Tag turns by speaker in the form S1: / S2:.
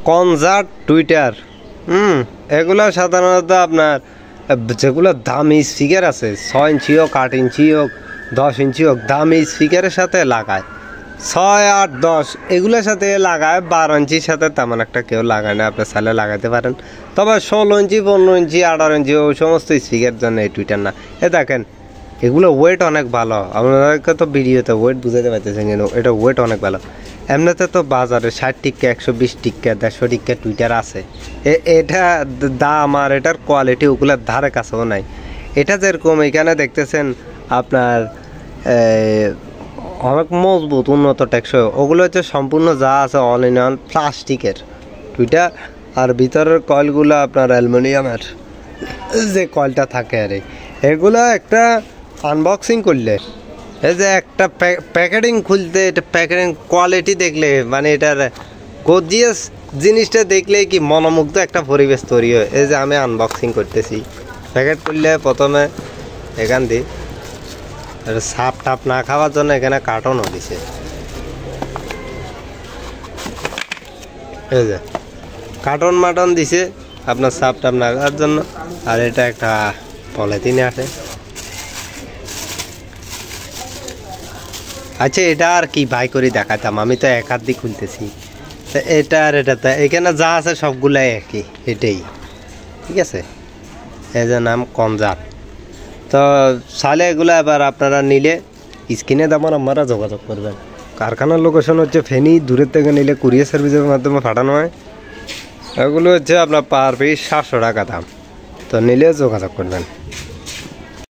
S1: কনজার্ট Twitter. এগুলো সাধারণত আপনার যেগুলো দামি স্পিকার আছে 6 ইঞ্চি হোক 8 ইঞ্চি হোক 10 ইঞ্চি হোক দামি স্পিকারের সাথে লাগায় 6, 8, 10 এগুলোর সাথে লাগায়। 12 ইঞ্চির সাথে তেমন একটা কেউ লাগায় না, আপনি চাইলে লাগাতে পারেন। তবে 16 ইঞ্চি 15 ইঞ্চি 18 ইঞ্চি ওই সমস্ত স্পিকারের জন্য এই টুইটার না। দেখেন এগুলো ওয়েট অনেক ভালো, আপনাদেরকে তো ভিডিওতে ওয়েট বুঝাতে পারতেছেন কিন্তু এটা ওয়েট অনেক ভালো। এমনিতে তো বাজারে 60 টিকা 120 টিকা 150 টিকা টুইটার আছে, এটা দাম আর এটার কোয়ালিটি ওগুলোর ধারে কাছেও নাই। এটা যেরকম এখানে দেখতেছেন আপনার অনেক মজবুত উন্নত টেকসই, ওগুলো হচ্ছে সম্পূর্ণ যা আছে অল ইন অল প্লাস্টিকের টুইটার। আর ভিতরের কয়েলগুলো আপনার অ্যালুমিনিয়ামের যে কয়েলটা থাকে আর এগুলো একটা আনবক্সিং করলে এই যে একটা প্যাকেটিং খুলতে, এটা প্যাকেটিং কোয়ালিটি দেখলে মানে এটার গর্জিয়াস জিনিসটা দেখলে কি মনোমুগ্ধ একটা পরিবেশ তৈরি হয়। এই যে আমি আনবক্সিং করতেছি, প্যাকেট করলে প্রথমে এখান দিয়ে সাপ টাপ না খাওয়ার জন্য এখানে কার্টনও দিছে, এই যে কার্টন মাটন দিছে আপনার সাপ টাপ না খাওয়ার জন্য। আর এটা একটা পলিথিনে আসে। আচ্ছা এটা আর কি ভাই করে দেখাতাম, আমি তো এক হাত দিয়ে খুলতেছি। তো এটা আর এটা তো এখানে যা আছে সবগুলাই একই, এটাই ঠিক আছে। এই যে নাম কনজার্ট। তো সালে এগুলো এবার আপনারা নিলে স্ক্রিনে দাম আপনারা যোগাযোগ করবেন। কারখানার লোকেশন হচ্ছে ফেনী, দূরের থেকে নিলে কুরিয়ার সার্ভিসের মাধ্যমে পাঠানো হয়। এগুলো হচ্ছে আপনার পার পিস 700 টাকা দাম। তো নিলে যোগাযোগ করবেন।